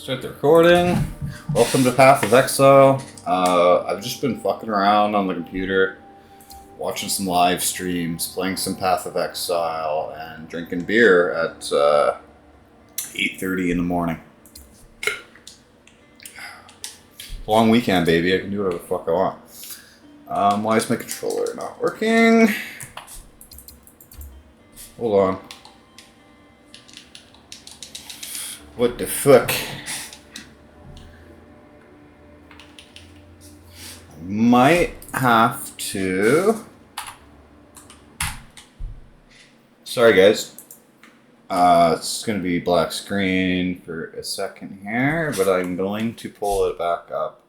Start the recording. Welcome to Path of Exile. I've just been fucking around on the computer, watching some live streams, playing some Path of Exile, and drinking beer at 8:30 in the morning. Long weekend, baby. I can do whatever the fuck I want. Why is my controller not working? Hold on. What the fuck? Might have to. Sorry, guys. It's gonna be black screen for a second here, but I'm going to pull it back up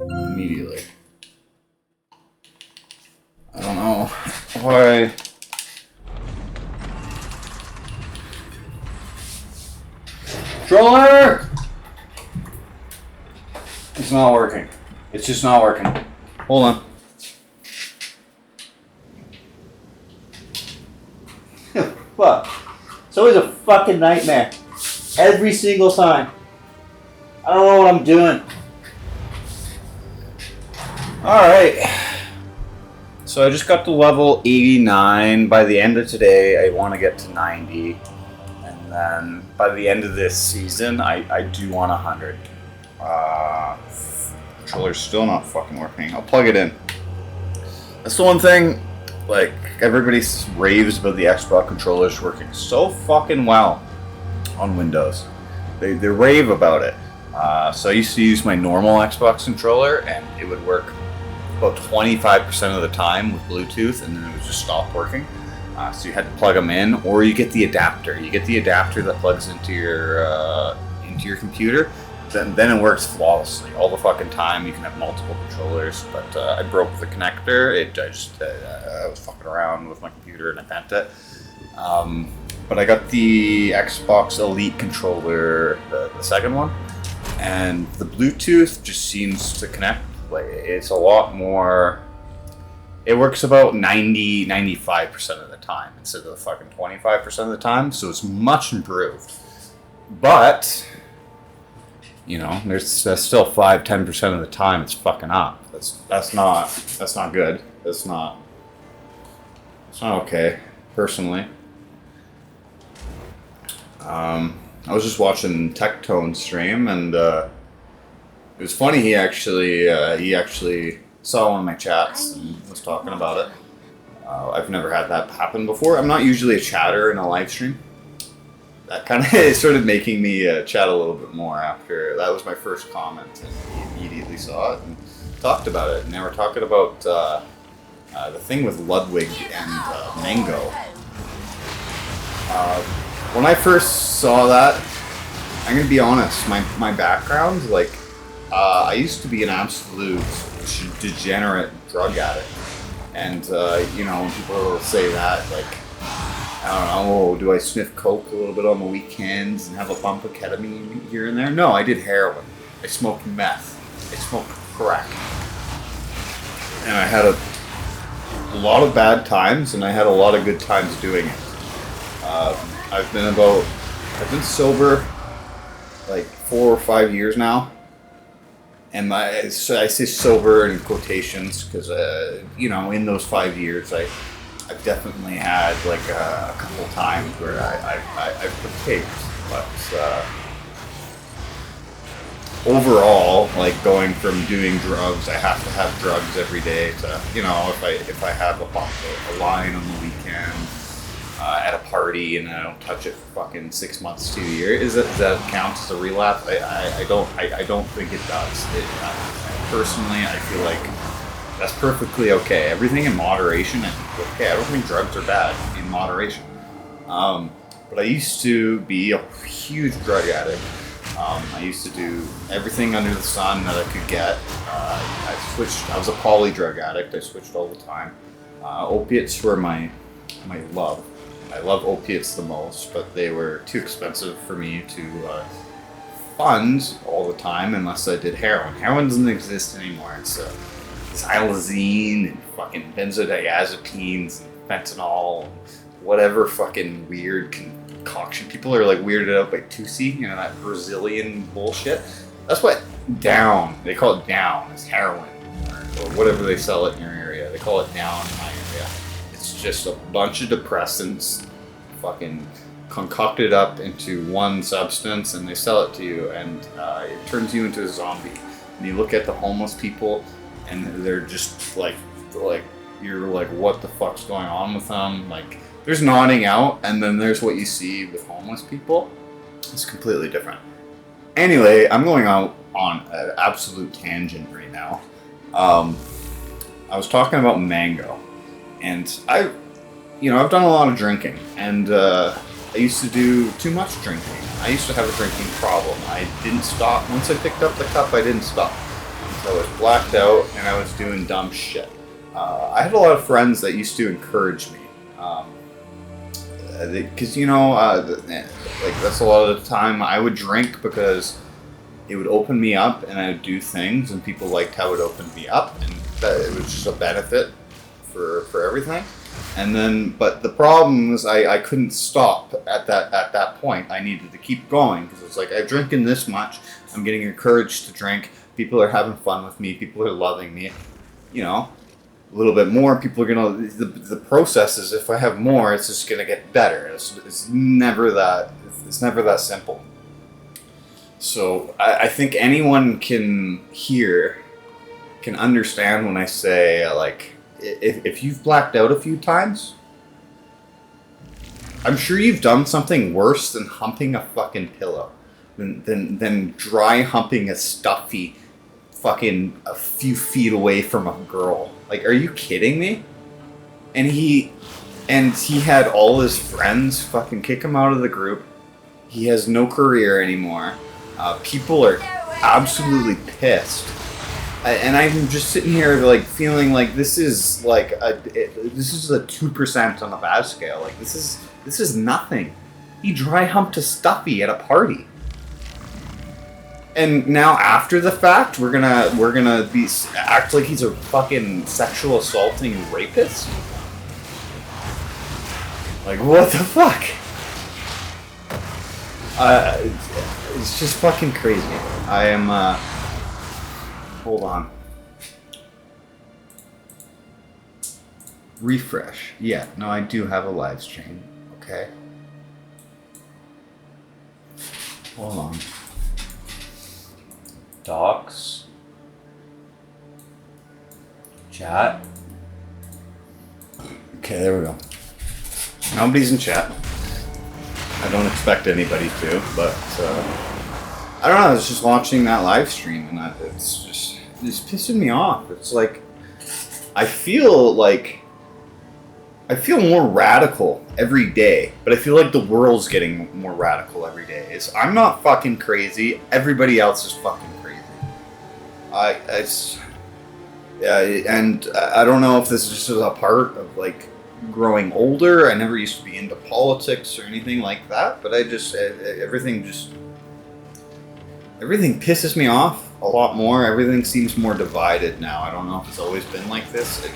immediately. I don't know why. Controller! It's not working. It's just not working. Hold on. Fuck. It's always a fucking nightmare. Every single time. I don't know what I'm doing. Alright. So I just got to level 89. By the end of today, I want to get to 90. And then by the end of this season, I do want 100. Controller's still not fucking working. I'll plug it in. That's the one thing, like, everybody raves about the Xbox controllers working so fucking well on Windows. They rave about it. So I used to use my normal Xbox controller, and it would work about 25% of the time with Bluetooth, and then it would just stop working. So you had to plug them in, or you get the adapter. You get the adapter that plugs into your computer. Then it works flawlessly all the fucking time. You can have multiple controllers, but I broke the connector. I was fucking around with my computer and I bent it. But I got the Xbox Elite controller, the second one, and the Bluetooth just seems to connect. Like, it's a lot more. It works about 95% of the time instead of the fucking 25% of the time. So it's much improved, but. You know, there's still 5-10% of the time it's fucking up. That's not good. It's not okay, personally. I was just watching Tectone stream, and it was funny. He actually saw one of my chats and was talking about it. I've never had that happen before. I'm not usually a chatter in a live stream. That kind of started making me chat a little bit more after that was my first comment, and he immediately saw it and talked about it. And they were talking about the thing with Ludwig and Mango. When I first saw that, I'm gonna be honest. My background, like, I used to be an absolute degenerate drug addict, and you know, when people say that, like. I don't know, do I sniff coke a little bit on the weekends and have a bump of ketamine here and there? No, I did heroin. I smoked meth. I smoked crack. And I had a lot of bad times, and I had a lot of good times doing it. I've been sober like 4 or 5 years now. And I say sober in quotations because, you know, in those 5 years, I've definitely had like a couple times where I've partaked, but overall, like going from doing drugs, I have to have drugs every day to, you know, if I have a line on the weekend at a party and I don't touch it for fucking 6 months to a year, does that count as a relapse? I don't think it does. Personally, I feel like. That's perfectly okay. Everything in moderation, I think, okay. I don't think drugs are bad in moderation. But I used to be a huge drug addict. I used to do everything under the sun that I could get. I switched. I was a poly drug addict. I switched all the time. Opiates were my love. I love opiates the most, but they were too expensive for me to fund all the time unless I did heroin. Heroin doesn't exist anymore. It's xylazine and fucking benzodiazepines and fentanyl and whatever fucking weird concoction. People are like weirded out by Tusi, you know, that Brazilian bullshit. That's what down, they call it down, it's heroin, or whatever they sell it in your area. They call it down in my area. It's just a bunch of depressants fucking concocted up into one substance, and they sell it to you, and it turns you into a zombie. And you look at the homeless people, and they're just like you're like, what the fuck's going on with them? Like, there's nodding out, and then there's what you see with homeless people. It's completely different. Anyway, I'm going out on an absolute tangent right now. I was talking about mango, and I've done a lot of drinking, and I used to do too much drinking. I used to have a drinking problem. I didn't stop. Once I picked up the cup, I didn't stop. So I was blacked out, and I was doing dumb shit. I had a lot of friends that used to encourage me. Because, like, that's a lot of the time I would drink because it would open me up, and I would do things, and people liked how it opened me up, and that it was just a benefit for everything. And then, but the problem was I couldn't stop at that point. I needed to keep going because it's like, I'm drinking this much, I'm getting encouraged to drink, people are having fun with me, people are loving me, you know. A little bit more, people are gonna. The process is, if I have more, it's just gonna get better. It's never that. It's never that simple. So I think anyone can understand when I say, like, if you've blacked out a few times, I'm sure you've done something worse than humping a fucking pillow, than dry humping a stuffy fucking a few feet away from a girl. Like, are you kidding me? And he had all his friends fucking kick him out of the group. He has no career anymore. People are absolutely pissed. And I'm just sitting here like feeling like this is like a 2% on the bad scale. Like, this is nothing. He dry humped a stuffy at a party. And now, after the fact, we're gonna act like he's a fucking sexual assaulting rapist. Like, what the fuck? It's just fucking crazy. I am. Hold on. Refresh. Yeah. No, I do have a live stream. Okay. Hold on. Docs, chat. Okay, there we go. Nobody's in chat. I don't expect anybody to, but I don't know. I was just watching that live stream, and it's pissing me off. It's like I feel more radical every day, but I feel like the world's getting more radical every day. I'm not fucking crazy. Everybody else is fucking crazy. And I don't know if this is just a part of, like, growing older. I never used to be into politics or anything like that, but everything pisses me off a lot more. Everything seems more divided now. I don't know if it's always been like this. It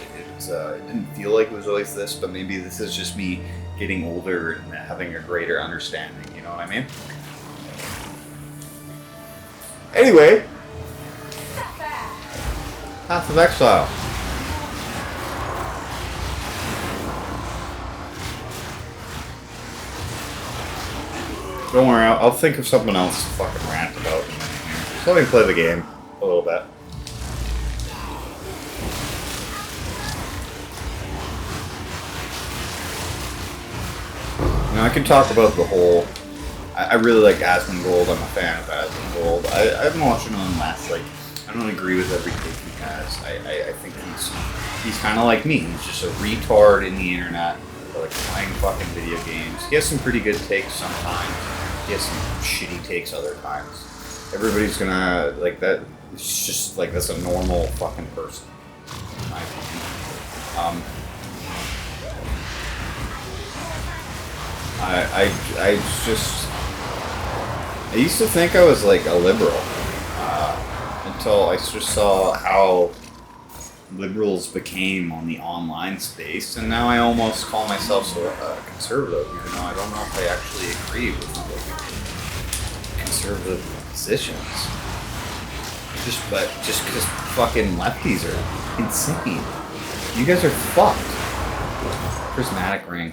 didn't feel like it was always this, but maybe this is just me getting older and having a greater understanding, you know what I mean? Anyway, Path of Exile. Don't worry, I'll think of something else to fucking rant about in a minute here. Just let me play the game a little bit. Now, I can talk about the whole... I really like Asmongold. I'm a fan of Asmongold. I haven't watched him on last, like... I don't agree with every take he has. I think he's kind of like me. He's just a retard in the internet, like playing fucking video games. He has some pretty good takes sometimes. He has some shitty takes other times. Everybody's gonna, like, that. It's just like, that's a normal fucking person, in my opinion. I used to think I was like a liberal. Until I just saw how liberals became on the online space, and now I almost call myself conservative, even though I don't know if I actually agree with like, conservative positions. Just because fucking lefties are insane. You guys are fucked. Prismatic ring.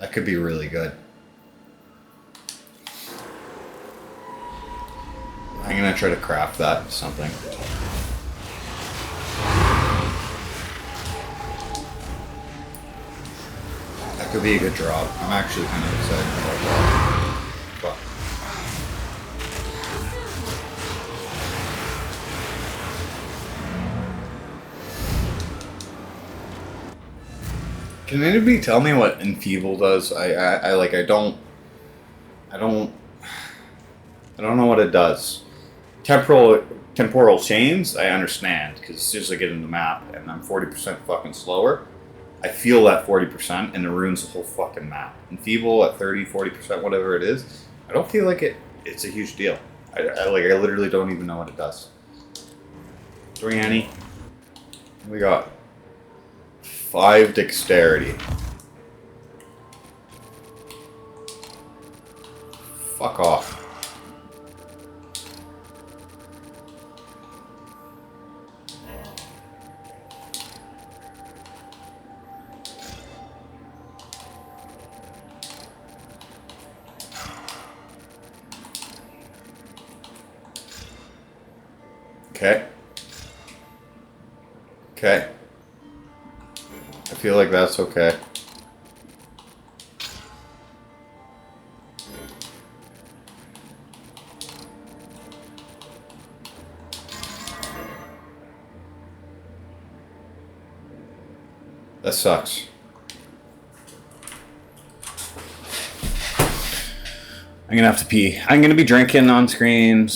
That could be really good. I'm gonna try to craft that into something. That could be a good drop. I'm actually kind of excited about that. Fuck. Can anybody tell me what enfeeble does? I don't know what it does. Temporal chains, I understand, because as soon as I get in the map and I'm 40% fucking slower, I feel that 40% and it ruins the whole fucking map. Enfeeble at 30, 40%, whatever it is, I don't feel like it's a huge deal. I literally don't even know what it does. 3 Annie. We got 5 dexterity. Fuck off. Okay. Okay. I feel like that's okay. That sucks. I'm gonna have to pee. I'm gonna be drinking on screen,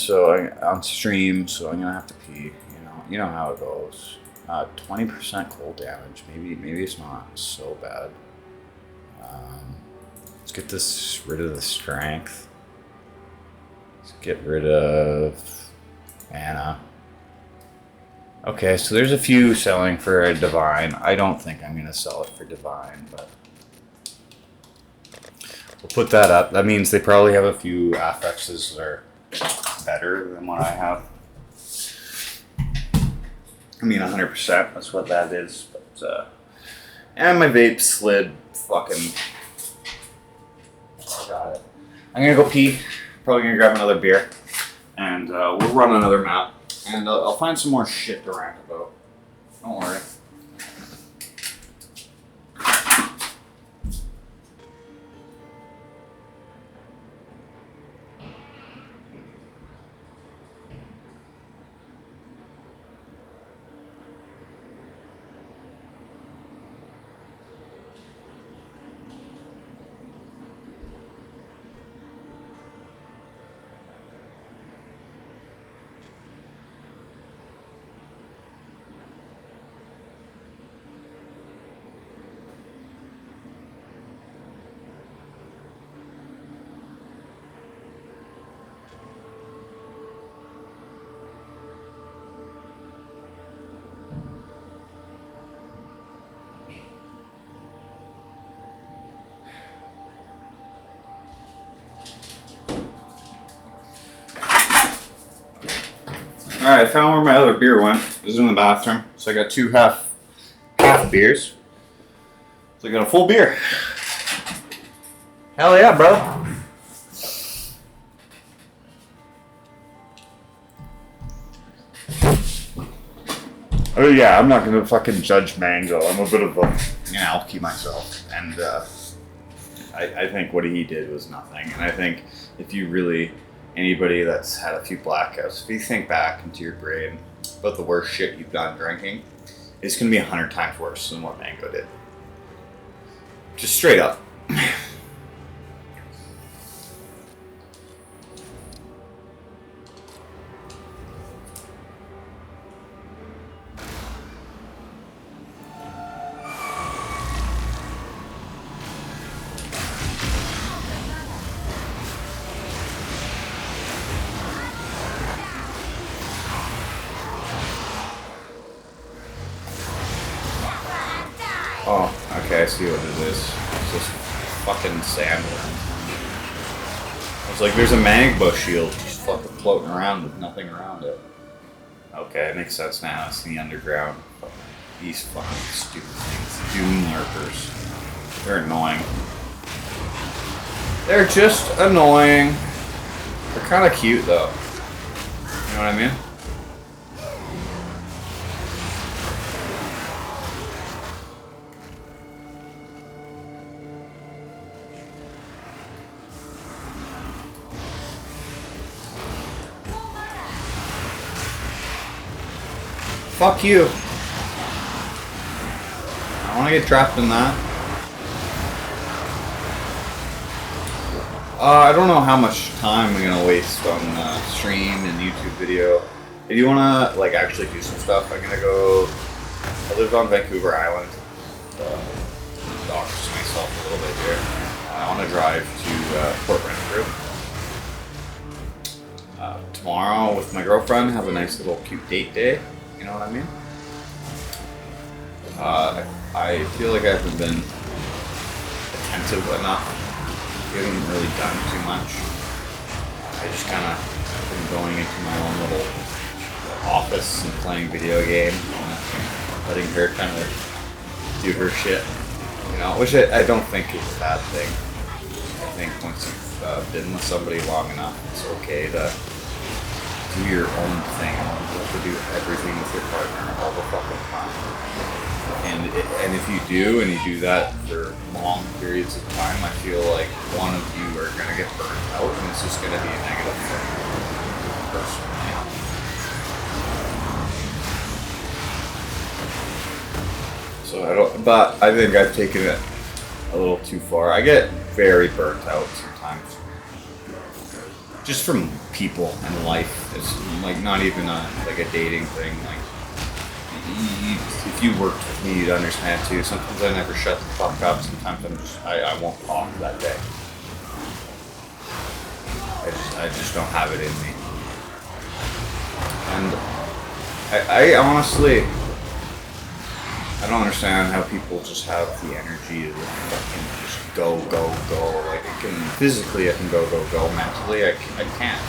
on stream, so I'm gonna have to pee. You know how it goes. 20% cold damage. Maybe it's not so bad. Let's get rid of the strength. Let's get rid of mana. Okay, so there's a few selling for a divine. I don't think I'm gonna sell it for divine, but we'll put that up. That means they probably have a few affixes that are better than what I have. I mean, 100%. That's what that is. But and my vape slid. Fucking. I got it. I'm gonna go pee. Probably gonna grab another beer, and we'll run another map. And I'll find some more shit to rant about. Don't worry. Alright, I found where my other beer went. It was in the bathroom. So I got 2 half beers. So I got a full beer. Hell yeah, bro. Oh yeah, I'm not gonna fucking judge mango. I'm a bit of a alky myself. And I think what he did was nothing. And I think if you really... Anybody that's had a few blackouts, if you think back into your brain about the worst shit you've done drinking, it's going to be 100 times worse than what Mango did. Just straight up. Okay, I see what it is. It's just fucking sandworm. It's like there's a magma shield just fucking floating around with nothing around it. Okay, it makes sense now. It's in the underground. These fucking stupid things. Doom lurkers. They're annoying. They're just annoying. They're kind of cute though. You know what I mean? Fuck you. I want to get trapped in that. I don't know how much time I'm gonna waste on stream and YouTube video. If you wanna like actually do some stuff, I'm gonna go. I live on Vancouver Island. Dox myself a little bit here. I want to drive to Port Renfrew tomorrow with my girlfriend. Have a nice little cute date day. You know what I mean? I feel like I haven't been attentive enough. I haven't really done too much. I just kind of been going into my own little office and playing video games, and letting her kind of do her shit. You know, which I don't think is a bad thing. I think once you've been with somebody long enough, it's okay to do your own thing. You don't have to do everything with your partner all the fucking time. And if you do, and you do that for long periods of time, I feel like one of you are going to get burned out, and it's just going to be a negative thing. Personally. So but I think I've taken it a little too far. I get very burnt out sometimes. Just from people and life. It's like not even like a dating thing. Like, if you worked with me, you'd understand too. Sometimes I never shut the fuck up. Sometimes I won't talk that day. I just don't have it in me. And I honestly, I don't understand how people just have the energy to fucking just go. Like physically I can go. Mentally I can't.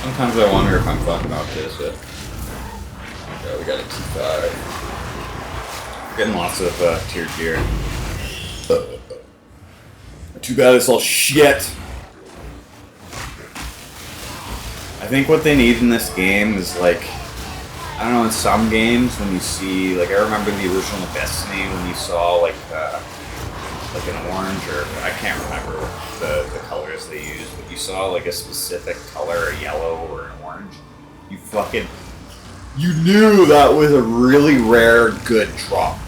Sometimes I wonder if I'm fucking autistic. Okay, we got a T5. We're getting lots of tiered gear. Too bad it's all shit. I think what they need in this game is like, I don't know, in some games when you see, like I remember the original Destiny when you saw like an orange, or I can't remember the colors they used, but you saw like a specific color, a yellow or an orange, you knew that was a really rare good drop.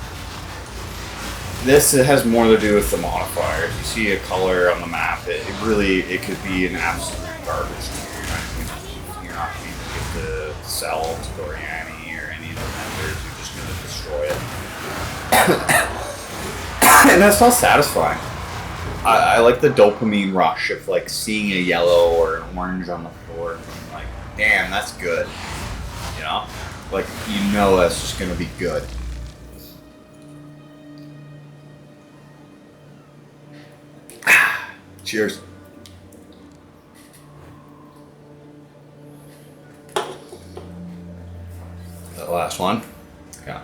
This has more to do with the modifiers. You see a color on the map, it could be an absolute garbage. You're not going to get to sell to Doriani or any of the vendors. You're just going to destroy it. And that's not satisfying. I like the dopamine rush of like seeing a yellow or an orange on the floor and being like, damn, that's good. You know? Like, you know that's just going to be good. Cheers. The last one. Yeah.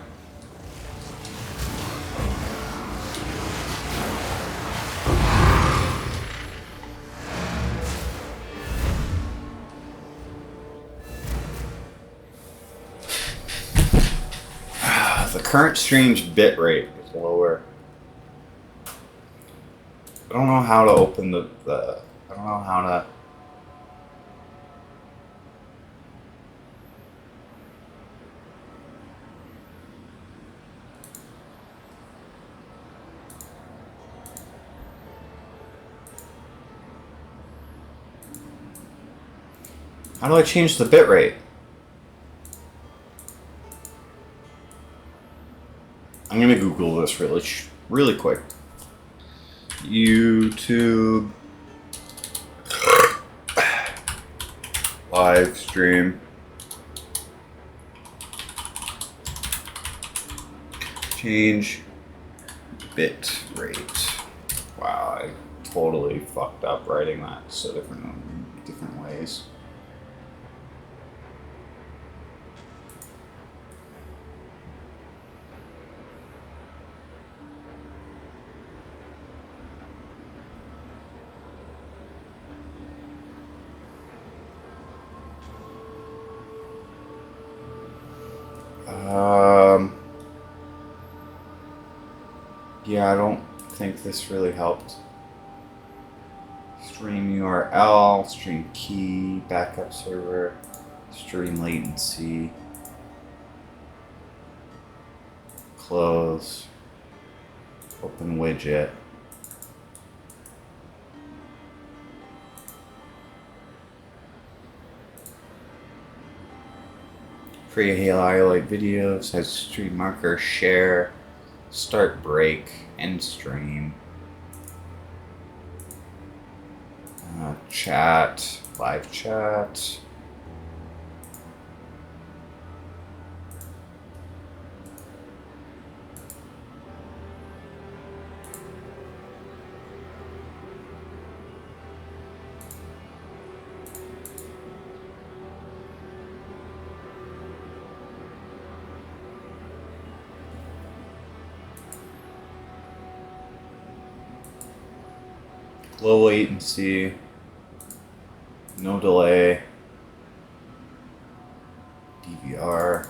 The current stream's bitrate is lower. I don't know how to open I don't know how to. How do I change the bitrate? I'm gonna Google this really quick. YouTube live stream Change bit rate. Wow, I totally fucked up writing that so different ways. Yeah, I don't think this really helped. Stream URL, stream key, backup server, stream latency, close, open widget. Free highlight videos, has stream marker, share, start break, end stream, chat, live chat. Low latency, no delay, DVR.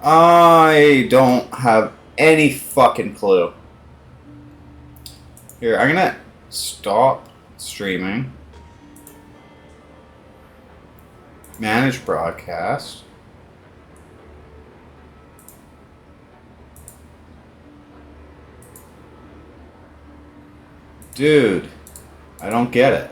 I don't have any fucking clue. Here, I'm gonna stop streaming. Manage broadcast. Dude, I don't get it.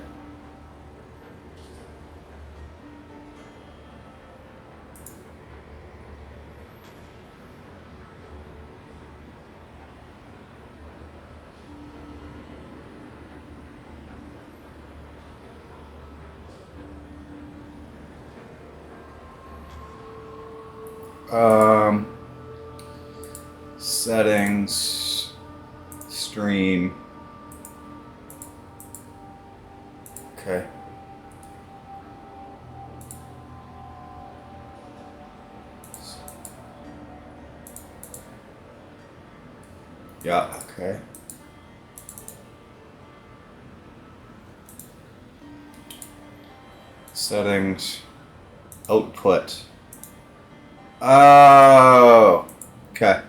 Settings, stream. Okay. Yeah, okay. Settings, output. Oh, okay.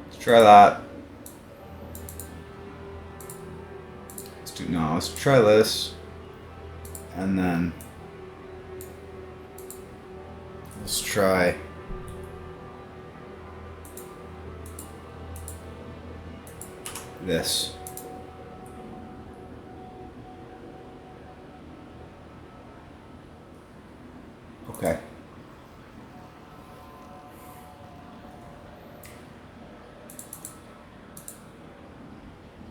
Let's try that. Let's try this. And then let's try this. Okay.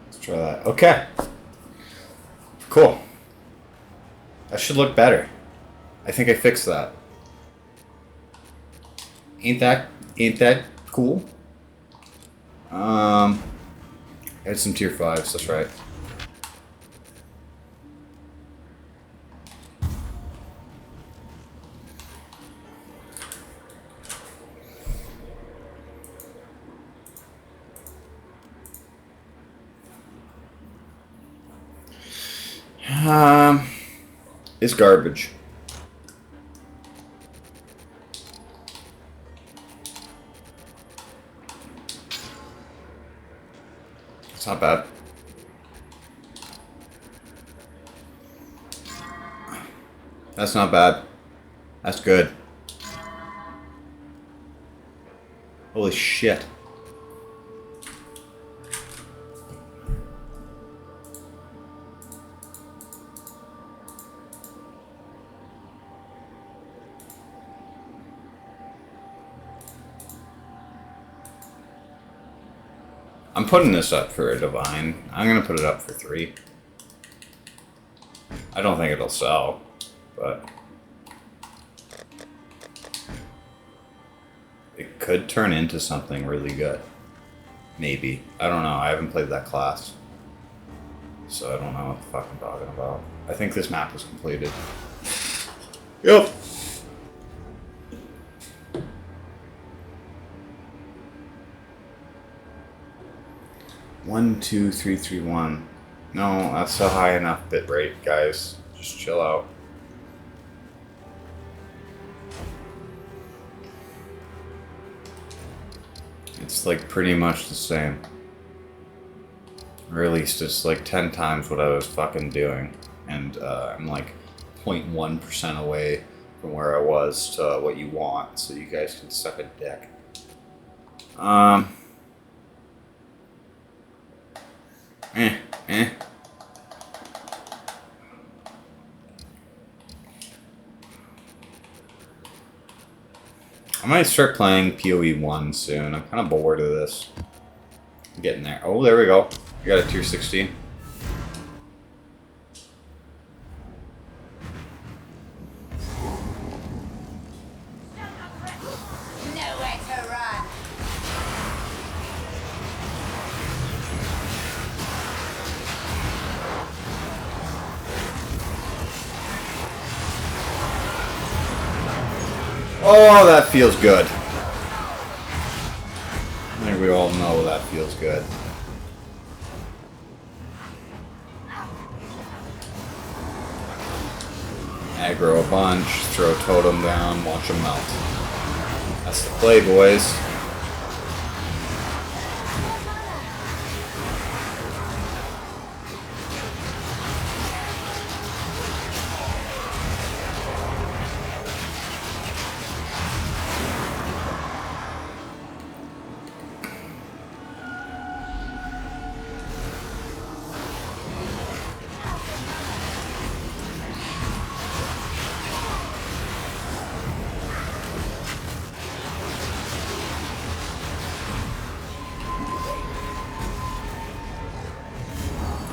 Let's try that. Okay. Cool. That should look better. I think I fixed that. Ain't that cool? Add some tier 5s, that's right. It's garbage. It's not bad. That's not bad. That's good. Holy shit. I'm putting this up for a divine. I'm gonna put it up for 3. I don't think it'll sell, but it could turn into something really good. Maybe. I don't know. I haven't played that class, so I don't know what the fuck I'm talking about. I think this map was completed. Yep. One, 2, 3, 3, 1. No, that's a high enough bit rate, guys. Just chill out. It's like pretty much the same. Or at least it's like 10 times what I was fucking doing. And I'm like 0.1% away from where I was to what you want, so you guys can suck a dick. I might start playing PoE 1 soon. I'm kind of bored of this. I'm getting there. Oh, there we go. I got a tier 16. Oh, that feels good. I think we all know that feels good. Aggro a bunch, throw totem down, watch them melt. That's the play, boys.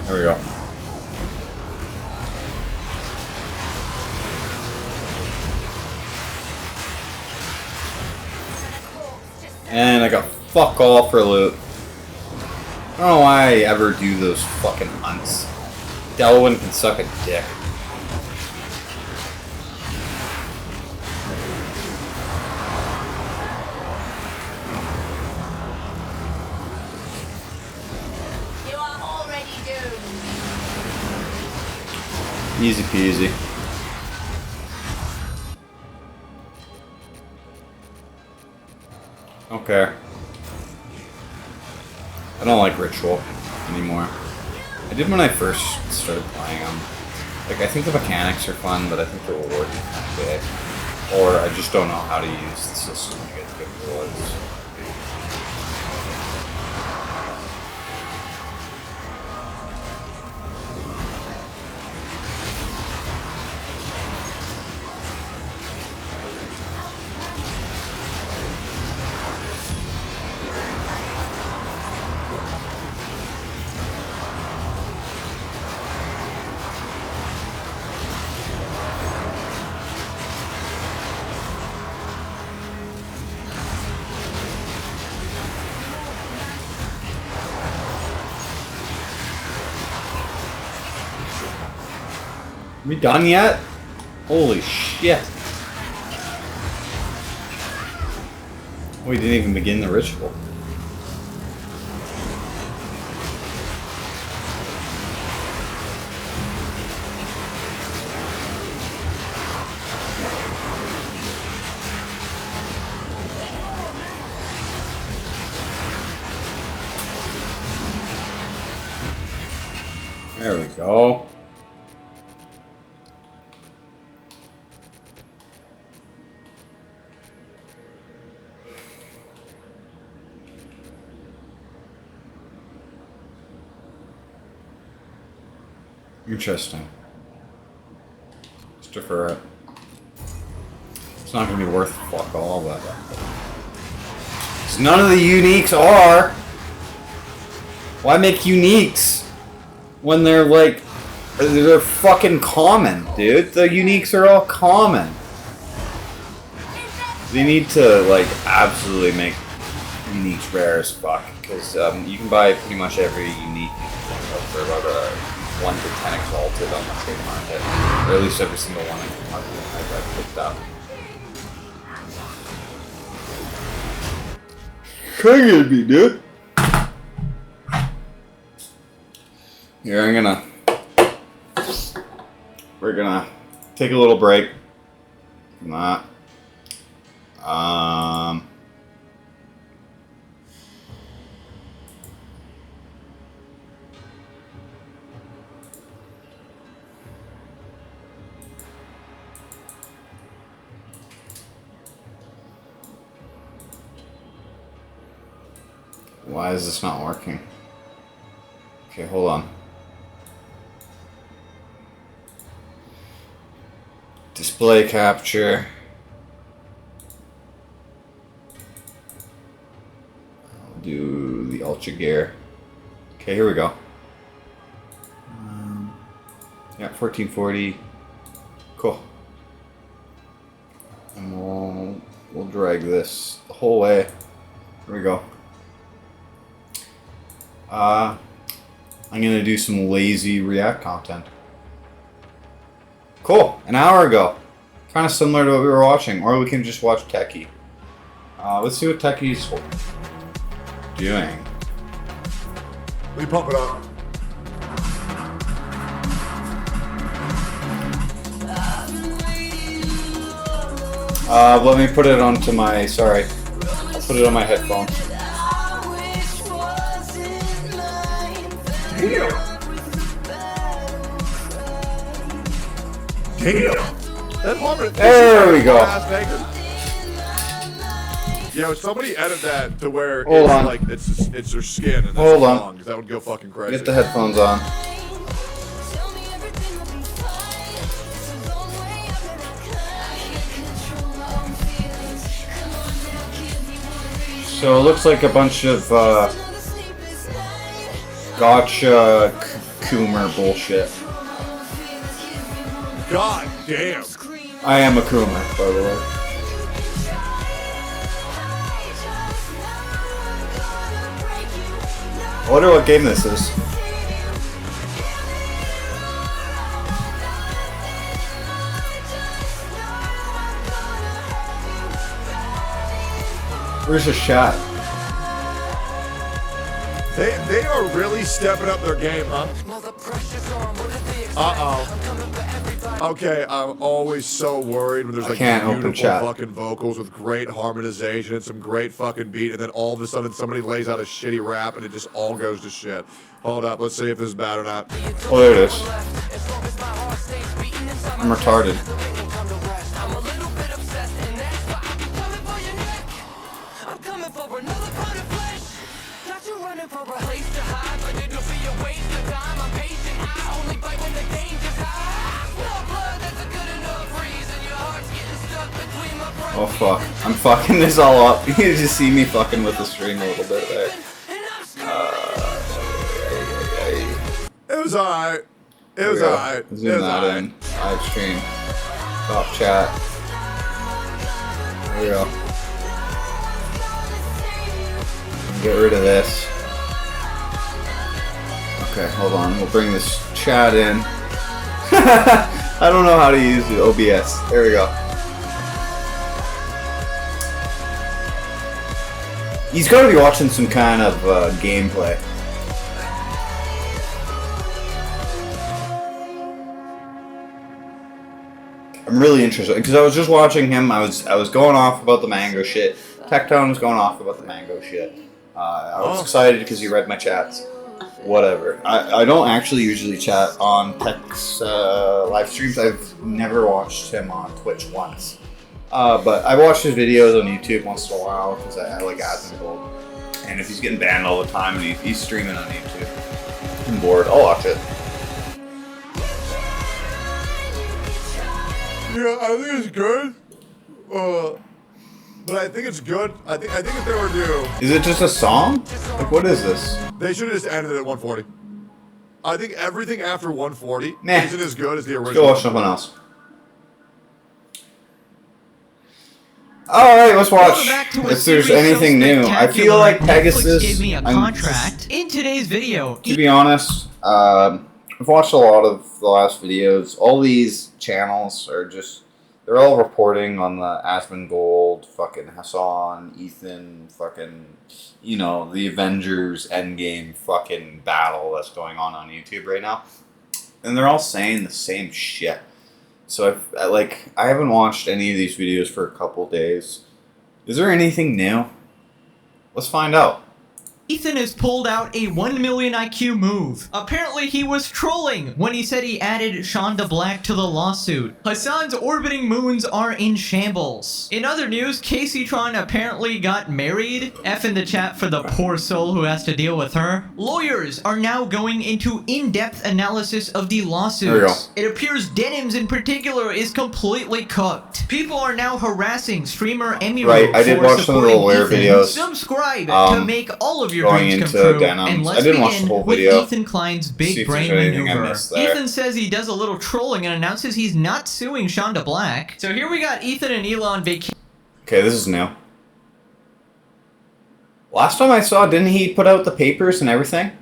There we go. And I got fuck all for loot. I don't know why I ever do those fucking hunts. Delwyn can suck a dick. Easy peasy. Okay. I don't like Ritual anymore. I did when I first started playing them. Like, I think the mechanics are fun, but I think the reward is kind of big. Or I just don't know how to use the system to get good rewards. We done yet? Holy shit. We didn't even begin the ritual. There we go. Interesting. Just defer it. It's not gonna be worth fuck all, but none of the uniques are. Why make uniques when they're like they're fucking common, dude? The uniques are all common. They need to like absolutely make uniques rare as fuck, because you can buy pretty much every unique for about a 1 to 10 exalted on the trade market, or at least every single one I've picked up. Could be, dude. Here, we're gonna take a little break from that. Why is this not working? Okay, hold on. Display capture. I'll do the Ultra Gear. Okay, here we go. Yeah, 1440. Cool. And we'll drag this the whole way. Here we go. I'm gonna do some lazy React content. Cool, an hour ago. Kind of similar to what we were watching, or we can just watch Techie. Let's see what Techie's doing. We pump it up. Let me put it onto my, sorry. I'll put it on my headphones. Damn. That moment. There we go. Yo, somebody edit that to where Hold it's on. like it's their skin and that's Hold on. long, 'cause that would go fucking crazy. Get the headphones on. So it looks like a bunch of gotcha Coomer bullshit. God damn. I am a Coomer, by the way. I wonder what game this is. Where's the shot? They are really stepping up their game, huh? Uh-oh. Okay, I'm always so worried when there's like beautiful fucking vocals with great harmonization and some great fucking beat, and then all of a sudden somebody lays out a shitty rap and it just all goes to shit. Hold up, let's see if this is bad or not. Oh, there it is. I'm retarded. Oh fuck, I'm fucking this all up. You can just see me fucking with the stream a little bit there. It was alright. It was alright. Zoom that in. Live stream. Stop chat. There we go. Get rid of this. Okay, hold on. We'll bring this chat in. I don't know how to use the OBS. There we go. He's got to be watching some kind of gameplay. I'm really interested because I was just watching him. I was going off about the mango shit. Tectone was going off about the mango shit. I was excited because he read my chats. Whatever. I don't actually usually chat on Tech's live streams. I've never watched him on Twitch once. But I watch his videos on YouTube once in a while because I like ads involved. And if he's getting banned all the time and he's streaming on YouTube, I'm bored. I'll watch it. Yeah, I think it's good. But I think it's good. I think if they were due. Is it just a song? Like, what is this? They should have just ended it at 140. I think everything after 140 Nah. isn't as good as the original. Let's go watch something else. Alright, let's watch if there's anything new. I feel like Pegasus gave me a contract in today's video. To be honest, I've watched a lot of the last videos. All these channels are just, they're all reporting on the Asmongold, fucking Hassan, Ethan, fucking, you know, the Avengers Endgame fucking battle that's going on YouTube right now. And they're all saying the same shit. So I haven't watched any of these videos for a couple days. Is there anything new? Let's find out. Ethan has pulled out a 1 million IQ move. Apparently he was trolling when he said he added Shonda Black to the lawsuit. Hassan's orbiting moons are in shambles. In other news, Caseytron apparently got married. F in the chat for the poor soul who has to deal with her. Lawyers are now going into in-depth analysis of the lawsuits. It appears Denims in particular is completely cooked. People are now harassing streamer Emu Right, I did watch some of the lawyer videos. Subscribe to make all of your going dreams into come true. Denims. And let's I didn't watch the begin whole with video. Ethan Klein's big See if brain there's anything I maneuver. missed there. Ethan says he does a little trolling and announces he's not suing Shonda Black. So here we got Ethan and Elon vacation. Okay, this is new. Last time I saw, didn't he put out the papers and everything?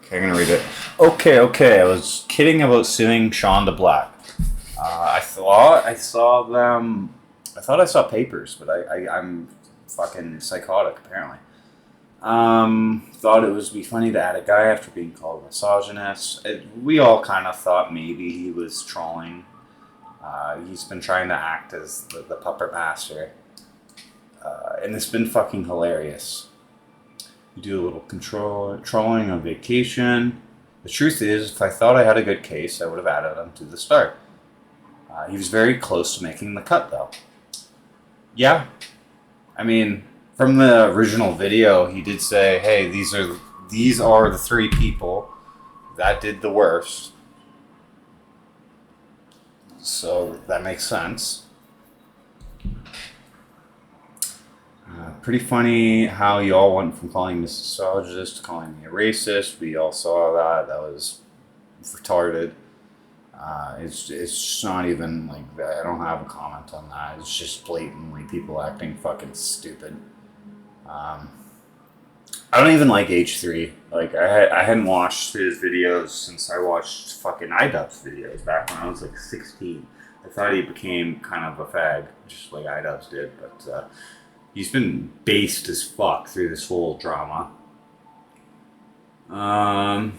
Okay, I'm gonna read it. Okay, I was kidding about suing Shonda Black. I thought I saw them. I thought I saw papers, but I'm fucking psychotic apparently. Thought it would be funny to add a guy after being called a misogynist. We all kind of thought maybe he was trolling. He's been trying to act as the puppet master, and it's been fucking hilarious. You do a little trolling on vacation. The truth is, if I thought I had a good case, I would have added him to the start. He was very close to making the cut, though. Yeah, I mean, from the original video, he did say, "Hey, these are the three people that did the worst." So that makes sense. Pretty funny how you all went from calling me a misogynist to calling me a racist. We all saw that. That was retarded. It's just not even like that. I don't have a comment on that. It's just blatantly people acting fucking stupid. I don't even like H3. Like I hadn't watched his videos since I watched fucking iDubbbz videos back when I was like 16. I thought he became kind of a fag, just like iDubbbz did, but he's been based as fuck through this whole drama. I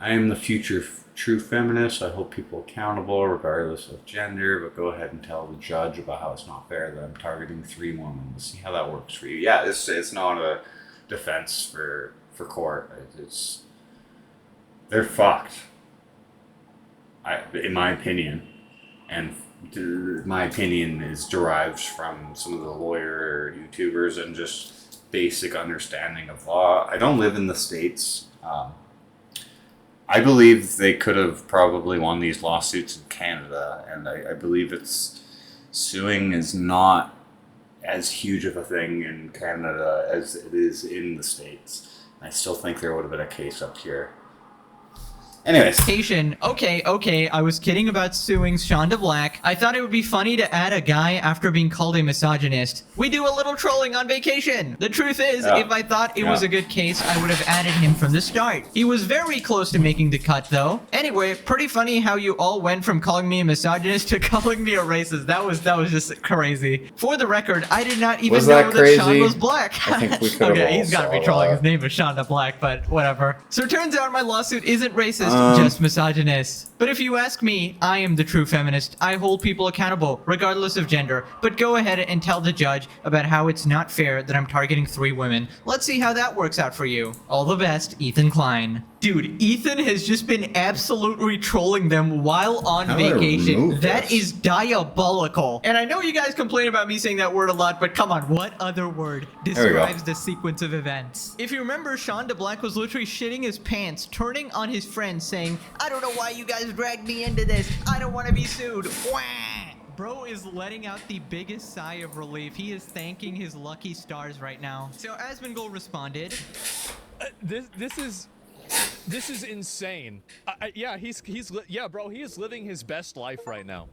am the future true feminist. I hold people accountable regardless of gender, but go ahead and tell the judge about how it's not fair that I'm targeting 3 women. Let's see how that works for you. Yeah, it's not a defense for court. They're fucked. In my opinion. And my opinion is derived from some of the lawyer YouTubers and just basic understanding of law. I don't live in the States. I believe they could have probably won these lawsuits in Canada, and I believe suing is not as huge of a thing in Canada as it is in the States. I still think there would have been a case up here. Anyways. Okay, I was kidding about suing Shonda Black. I thought it would be funny to add a guy after being called a misogynist. We do a little trolling on vacation. The truth is, if I thought it was a good case, I would have added him from the start. He was very close to making the cut, though. Anyway, pretty funny how you all went from calling me a misogynist to calling me a racist. That was just crazy. For the record, I did not even know that Sean was black. I think we could have okay, he's got to be trolling. His name is Shonda Black, but whatever. So it turns out my lawsuit isn't racist. Just misogynist. But if you ask me, I am the true feminist. I hold people accountable, regardless of gender. But go ahead and tell the judge about how it's not fair that I'm targeting 3 women. Let's see how that works out for you. All the best, Ethan Klein. Dude, Ethan has just been absolutely trolling them while on How do I vacation. remove That this? is diabolical. And I know you guys complain about me saying that word a lot, but come on, what other word describes the sequence of events? If you remember, Sean DeBlanc was literally shitting his pants, turning on his friends, saying, I don't know why you guys dragged me into this. I don't want to be sued. Wah! Bro is letting out the biggest sigh of relief. He is thanking his lucky stars right now. So Asmongold responded, This is insane. Yeah, yeah, bro. He is living his best life right now,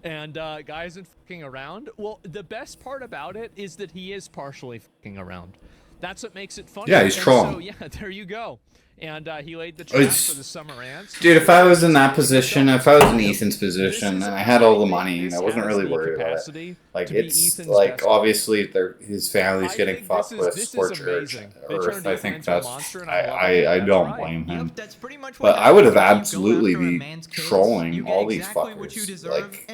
and guy isn't fucking around. Well, the best part about it is that he is partially fucking around. That's what makes it funny. Yeah, he's trolling. So yeah, there you go. And he laid the trap for the summer ants. Dude, if I was in that position, if I was in Ethan's position, and I had all the money, and I wasn't really worried about it. Like, it's, like, obviously, his family's getting fucked with scorched earth. I think that's, I don't blame him. But I would have absolutely be trolling all these fuckers. Like,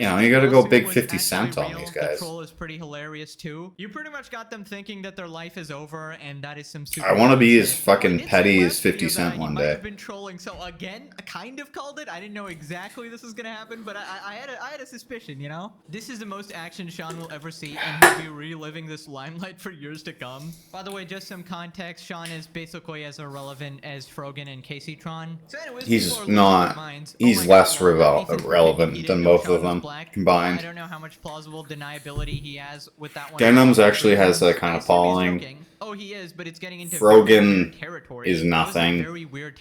you know, you gotta go big 50 Cent on these guys. The troll is pretty hilarious too. You pretty much got them thinking that their life is over, and that is some super. I want to be as fucking petty as 50 Cent one day. I've been trolling, so again, I kind of called it. I didn't know exactly this was gonna happen, but I had a suspicion, you know. This is the most action Sean will ever see, and he'll be reliving this limelight for years to come. By the way, just some context: Sean is basically as irrelevant as Frogan and Casey Tron. So anyways, he's not. He's less relevant than both of them combined. I don't know how much plausible deniability he has with that one. Denims actually has a kind of following. Oh, he is, but it's getting into Frogan territory. is nothing.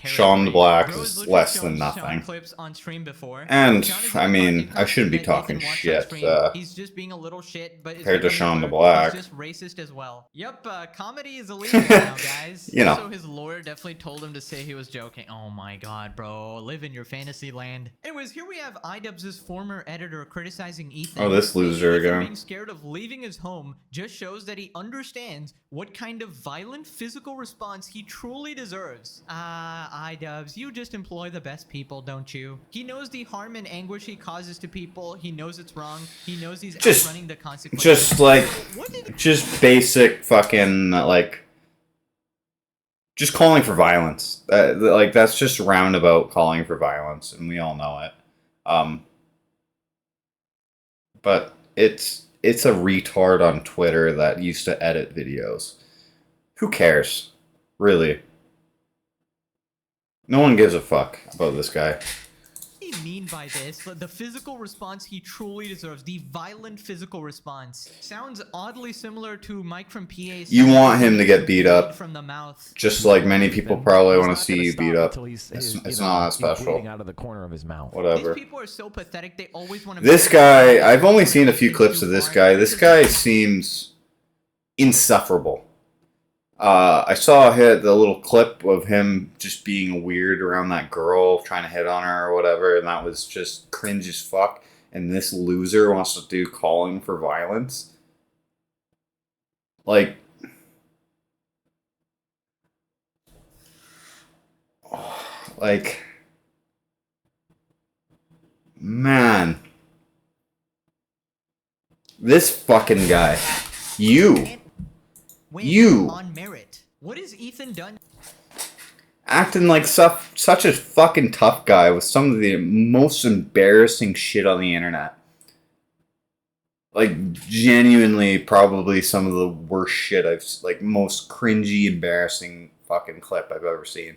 Sean Black is less than nothing. And, I mean, I shouldn't be talking shit he's just being a little shit, but compared to Sean Black. He's just racist as well. Yep, comedy is illegal now, guys. You know. So his lawyer definitely told him to say he was joking. Oh my god, bro. Live in your fantasy land. Anyways, here we have iDubbbz's former editor criticizing Ethan. Oh, this loser Ethan again. being scared of leaving his home just shows that he understands what kind of violent physical response he truly deserves. iDubbbz, you just employ the best people, don't you? He knows the harm and anguish he causes to people. He knows it's wrong. He knows he's outrunning the consequences. Just like, just basic fucking, like, just calling for violence. Like, that's just roundabout calling for violence, and we all know it. But it's a retard on Twitter that used to edit videos. Who cares? Really? No one gives a fuck about this guy. What do you mean by this? The physical response he truly deserves. The violent physical response. Sounds oddly similar to Mike from PA. You want him to get beat up. From the mouth. Just like many people probably want to see you beat up. It's not that special. Out of the corner of his mouth. Whatever. These people are so pathetic. They always want to. This guy, I've only seen a few clips of this guy. This guy seems insufferable. I saw the little clip of him just being weird around that girl, trying to hit on her or whatever, and that was just cringe as fuck. And this loser wants to do calling for violence. Like, man. This fucking guy. You on merit. What has Ethan done? Acting like such a fucking tough guy with some of the most embarrassing shit on the internet. Like, genuinely, probably some of the worst shit like, most cringy, embarrassing fucking clip I've ever seen.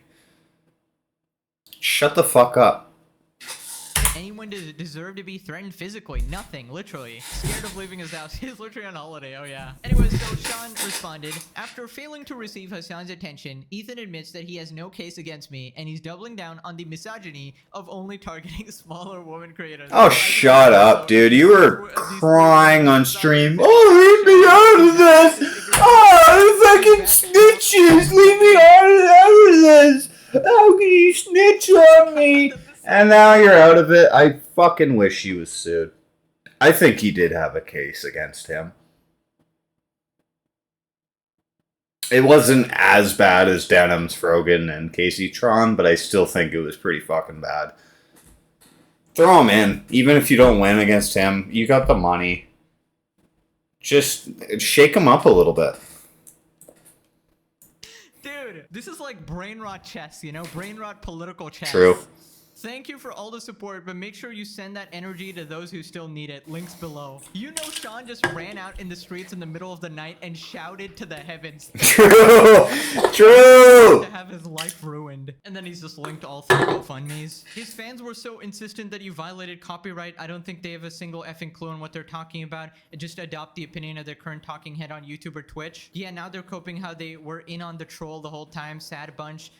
Shut the fuck up. Anyone deserve to be threatened physically? Nothing, literally. Scared of leaving his house. He's literally on holiday, oh yeah. Anyways, so Sean responded, after failing to receive Hassan's attention, Ethan admits that he has no case against me, and he's doubling down on the misogyny of only targeting smaller woman creators. Oh, shut up, dude. You were crying on stream. Oh, leave me out of this! Oh, fucking snitches! Leave me out of this! How can you snitch on me? And now you're out of it. I fucking wish he was sued. I think he did have a case against him. It wasn't as bad as Denims, Frogan, and Casey Tron, but I still think it was pretty fucking bad. Throw him in. Even if you don't win against him, you got the money. Just shake him up a little bit. Dude, Dude, this is like brain rot chess, you know? Brain rot political chess. True. Thank you for all the support, but make sure you send that energy to those who still need it. Links below. You know Sean just ran out in the streets in the middle of the night and shouted to the heavens. True! True! To have his life ruined. And then he's just linked all 3 GoFundMes. His fans were so insistent that you violated copyright, I don't think they have a single effing clue on what they're talking about. Just adopt the opinion of their current talking head on YouTube or Twitch. Yeah, now they're coping how they were in on the troll the whole time. Sad bunch.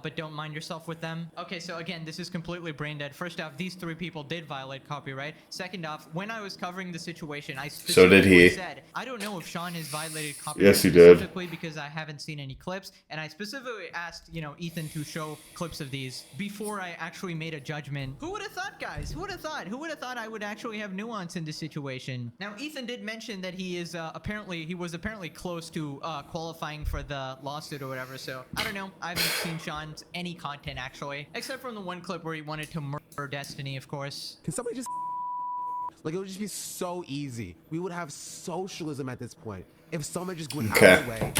But don't mind yourself with them. Okay, so again, this is completely brain dead. First off, these 3 people did violate copyright. Second off, when I was covering the situation, I specifically said, I don't know if Sean has violated copyright. Yes, he did. Specifically because I haven't seen any clips, and I specifically asked, you know, Ethan to show clips of these before I actually made a judgment. Who would have thought, guys? Who would have thought? Who would have thought I would actually have nuance in this situation? Now, Ethan did mention that he is apparently close to qualifying for the lawsuit or whatever. So I don't know. I haven't seen Sean's any content actually, except from the one clip where he wanted to murder Destiny, of course. Can somebody just like, it would just be so easy. We would have socialism at this point if someone just went out of the way.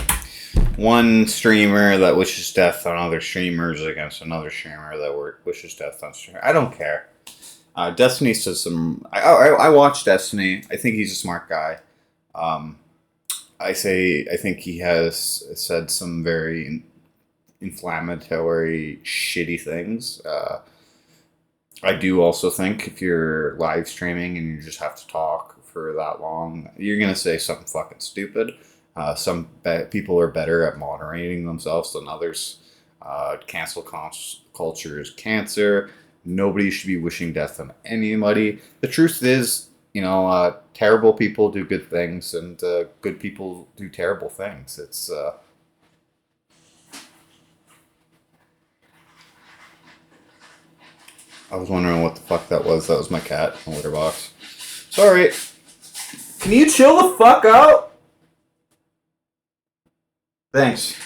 One streamer that wishes death on other streamers against another streamer that wishes death on streamer. I don't care. Destiny says some. I watch Destiny. I think he's a smart guy. I think he has said some very inflammatory, shitty things. I do also think if you're live streaming and you just have to talk for that long, you're gonna say something fucking stupid. Some people are better at moderating themselves than others. Cancel culture is cancer. Nobody should be wishing death on anybody. The truth is, you know, terrible people do good things, and good people do terrible things. It's I was wondering what the fuck that was. That was my cat in the litter box. Sorry. Can you chill the fuck out? Thanks.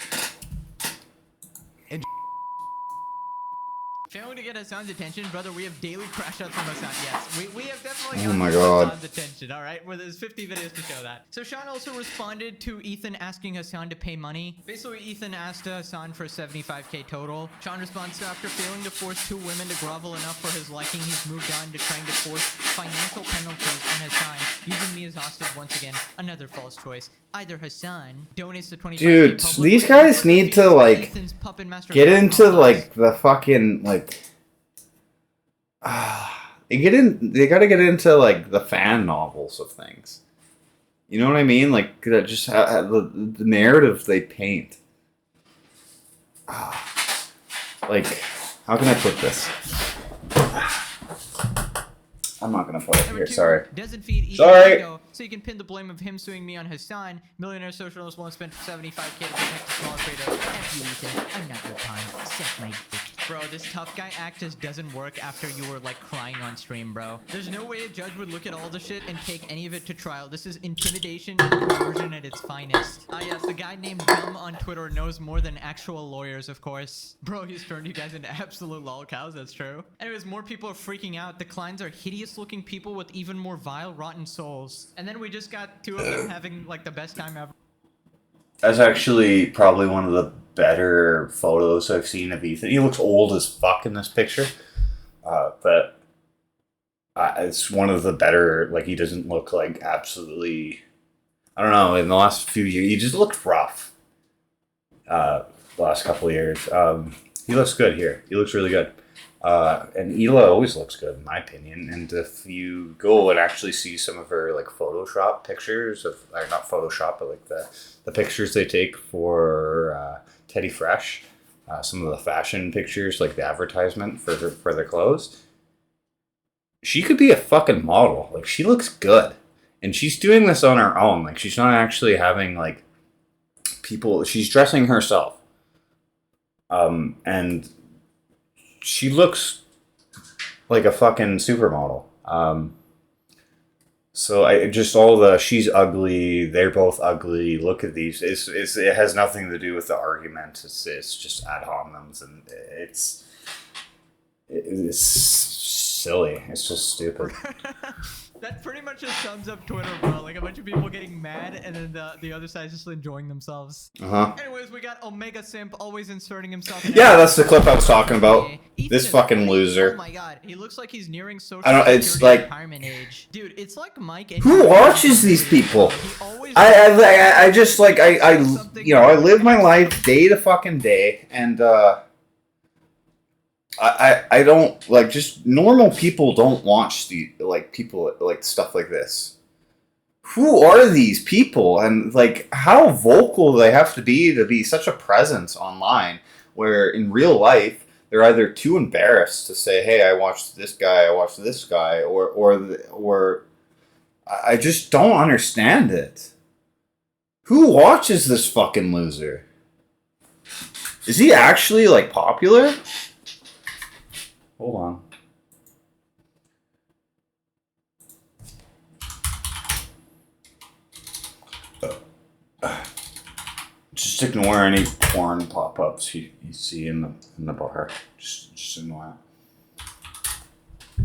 Failing to get Hassan's attention, brother, we have daily crash outs from Hassan. Yes, we have definitely Oh gotten my God. Hassan's attention, alright? Where there's 50 videos to show that. So Sean also responded to Ethan asking Hassan to pay money. Basically, Ethan asked Hassan for 75k total. Sean responds, after failing to force 2 women to grovel enough for his liking, he's moved on to trying to force financial penalties on Hassan, using me as hostage once again. Another false choice. Either Hassan donates the 25k. Dude, these guys need to, like, get into, like, the fucking, like, they gotta get into, like, the fan novels of things. You know what I mean? Like, just the narrative they paint. Like, how can I put this? I'm not gonna play it here, sorry. Doesn't feed Sorry! Ego, so you can pin the blame of him suing me on Hassan. Millionaire socialist won't spend 75k to protect a small creator. F you, Ethan. I'm not your pawn. Suck my dick. Bro, this tough guy act just doesn't work after you were, like, crying on stream, bro. There's no way a judge would look at all the shit and take any of it to trial. This is intimidation and coercion at its finest. Yes, the guy named Dumb on Twitter knows more than actual lawyers, of course. Bro, he's turned you guys into absolute lolcows, that's true. Anyways, more people are freaking out. The Kleins are hideous-looking people with even more vile, rotten souls. And then we just got 2 of them having, like, the best time ever. That's actually probably one of the better photos I've seen of Ethan. He looks old as fuck in this picture. But it's one of the better, like, he doesn't look like absolutely, I don't know, in the last few years, he just looked rough. The last couple of years. He looks good here. He looks really good. And Hila always looks good, in my opinion. And if you go and actually see some of her, like, Photoshop pictures of, or not Photoshop, but, like, the pictures they take for Teddy Fresh, some of the fashion pictures, like the advertisement for their clothes, she could be a fucking model. Like, she looks good. And she's doing this on her own. Like, she's not actually having, like, people, she's dressing herself. And she looks like a fucking supermodel. So I just she's ugly, they're both ugly. Look at these. It has nothing to do with the argument. It's just ad hominems, and it's silly. It's just stupid. That pretty much just sums up Twitter, bro. Like a bunch of people getting mad, and then the other side's just enjoying themselves. Anyways, we got Omega Simp always inserting himself. Yeah, that's the clip I was talking about. This fucking loser. Oh my god, he looks like he's nearing social I don't. It's like retirement age. Dude, it's like Mike. Who watches these people? I just like I you know, I live my life day to fucking day, and I don't like, just normal people don't watch the like people like stuff like this. Who are these people, and like how vocal do they have to be such a presence online, where in real life they're either too embarrassed to say, hey, I watched this guy, or I just don't understand it. Who watches this fucking loser? Is he actually like popular? Hold on. Just ignore any porn pop-ups you see in the bar. Just ignore it.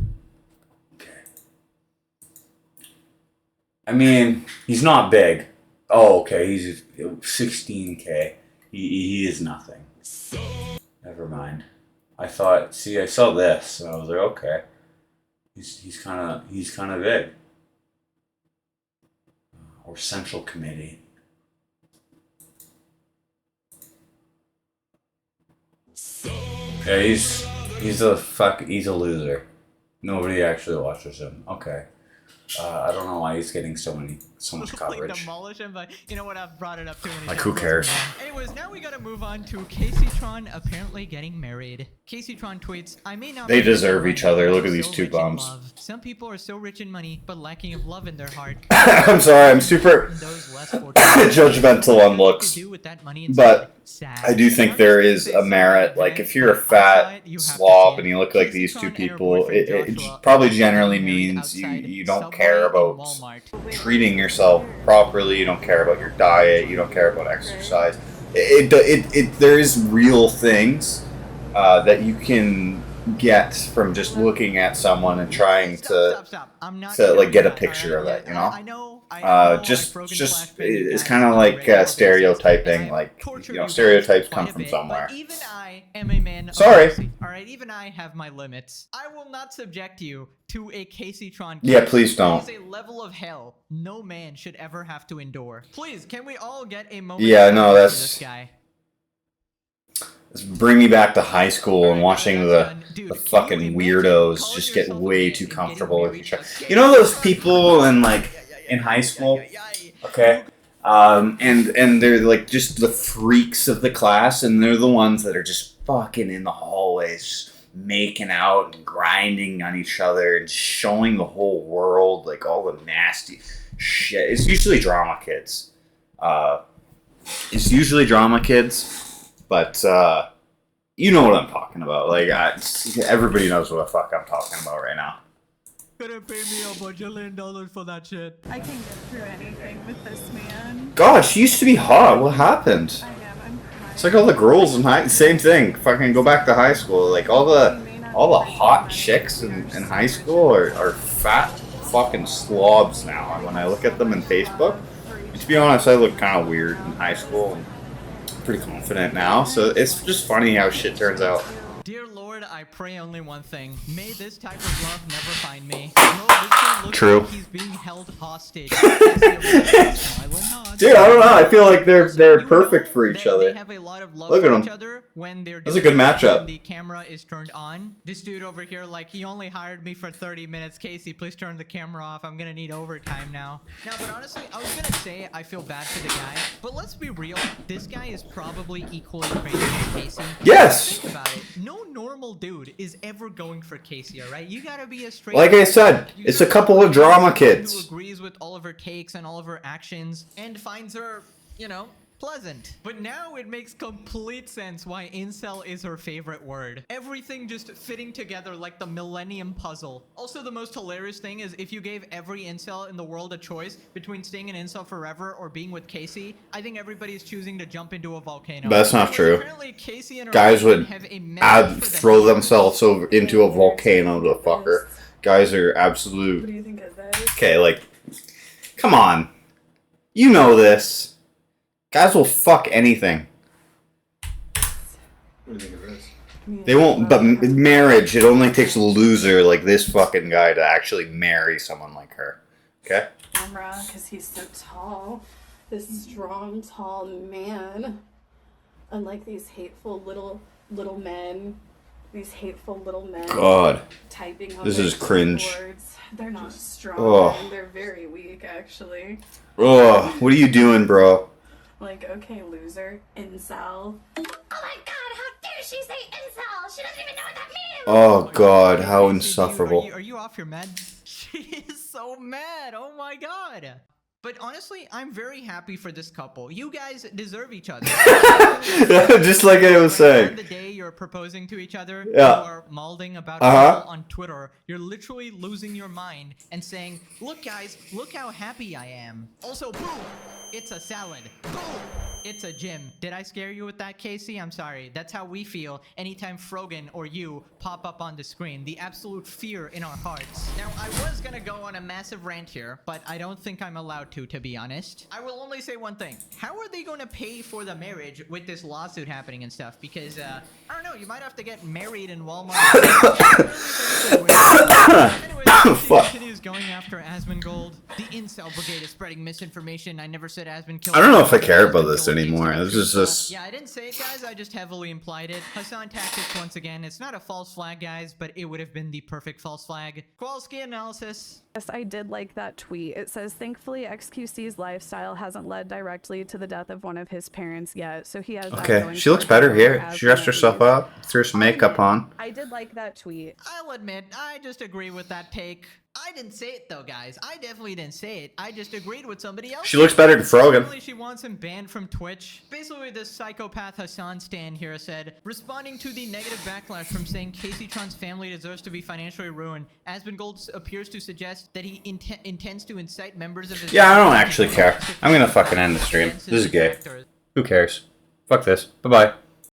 Okay. I mean, he's not big. Oh, okay. He's 16K. He is nothing. Never mind. I thought. See, I saw this, and I was like, okay. He's kind of big. Or Central Committee. Yeah, he's a loser. Nobody actually watches him. Okay. I don't know why he's getting so much coverage. Demolish him, but you know what? I've brought it up too many like, times. who cares? Anyways, now we gotta move on to Casey-tron apparently getting married. Casey-tron tweets, I may not. They deserve each other. Look at these two bums. Some people are so rich in money, but lacking of love in their heart. I'm sorry, I'm super judgmental on looks, but I do think there is a merit. Like, if you're a fat slob and you look like these two people, it probably generally means you don't care about treating yourself properly, you don't care about your diet, you don't care about exercise. There is real things that you can get from just looking at someone and trying to like get a picture of it, you know? Just it's kind of like stereotyping. Like, you know, stereotypes come from somewhere. Even I am a man. Sorry. All right, even I have my limits. I will not subject you to a Casey-tron. Yeah, please don't. It is a level of hell no man should ever have to endure. Please, can we all get a moment? Yeah, no, that's this guy. Bring me back to high school and watching the fucking weirdos just get way too comfortable with each other. You know those people in high school, okay? And they're like just the freaks of the class, and they're the ones that are just fucking in the hallways, just making out and grinding on each other and showing the whole world like all the nasty shit. It's usually drama kids. But you know what I'm talking about. Like, everybody knows what the fuck I'm talking about right now. Couldn't pay me a $1 for that shit. I can get through anything with this man. God, she used to be hot. What happened? I know, I'm crying. It's like all the girls in same thing. Fucking go back to high school. Like, all the hot chicks in high school are fat fucking slobs now. And when I look at them in Facebook, to be honest, I look kind of weird in high school. And pretty confident now, so it's just funny how shit turns out. Dear Lord, I pray only one thing. May this type of love never find me. Bro, this guy looks True. Like he's being held hostage. Dude, I don't know. I feel like they're perfect for each other. They have a lot of love Look at for them. each other when they're That's a good matchup. when the camera is turned on. This dude over here, like, he only hired me for 30 minutes. Casey, please turn the camera off. I'm gonna need overtime now. Now, but honestly, I was gonna say I feel bad for the guy, but let's be real. This guy is probably equally crazy as Casey. Yes. Think about it. No normal dude is ever going for Casey, alright? You gotta be a straight. Like I said, it's a couple of drama kids. Who agrees with all of her takes and all of her actions and finds her, you know, pleasant. But now it makes complete sense why incel is her favorite word. Everything just fitting together like the Millennium Puzzle. Also, the most hilarious thing is if you gave every incel in the world a choice between staying an incel forever or being with Casey, I think everybody's choosing to jump into a volcano. But that's not true. Apparently, Casey and her Guys would have a message for throw themselves into a volcano to fuck her. Guys are What absolute. do you think of this? Okay, like, come on. You know this. Guys will fuck anything. What do you think of this? They won't, but marriage, it only takes a loser like this fucking guy to actually marry someone like her. Okay? Camera, because he's so tall. This strong, tall man. Unlike these hateful little men. These hateful little men. God. Typing on This their is cringe. keyboards. They're not strong. Oh. They're very weak, actually. Ugh, what are you doing, bro? Like, okay, loser. Incel. Oh my god, how dare she say incel? She doesn't even know what that means! Oh God, how Are insufferable. you off your med? She is so mad. Oh my god. But honestly, I'm very happy for this couple. You guys deserve each other. Just like I was On saying. the day you're proposing to each other, Yeah. you are malding about Uh-huh. people on Twitter. You're literally losing your mind and saying, "Look, guys, look how happy I am." Also, boom, it's a salad. Boom, it's a gym. Did I scare you with that, Casey? I'm sorry. That's how we feel anytime Frogan or you pop up on the screen. The absolute fear in our hearts. Now, I was gonna go on a massive rant here, but I don't think I'm allowed to be honest. I will only say one thing. How are they going to pay for the marriage with this lawsuit happening and stuff? Because, I don't know, you might have to get married in Walmart. Anyways, Fuck. continues going after Asmongold. The incel brigade is spreading misinformation. I never said Asmon killed. I don't know if I care about this anymore. This is just. Yeah, I didn't say it, guys. I just heavily implied it. Hassan tactics once again. It's not a false flag, guys, but it would have been the perfect false flag. Kowalski analysis. Yes, I did like that tweet. It says, thankfully, XQC's lifestyle hasn't led directly to the death of one of his parents yet, so he has that Okay, going she looks for better him here. as She dressed one of herself these. up, threw some makeup on. I did like that tweet. I'll admit, I just agree with that take. I didn't say it though, guys. I definitely didn't say it. I just agreed with somebody else. She looks better than Frogan. Apparently she wants him banned from Twitch. Basically, this psychopath Hassan stan here said, responding to the negative backlash from saying Casey Tron's family deserves to be financially ruined, Asmongold appears to suggest that he intends to incite members of his... Yeah, I don't actually care. I'm gonna fucking end the stream. This is gay. Who cares? Fuck this. Bye-bye.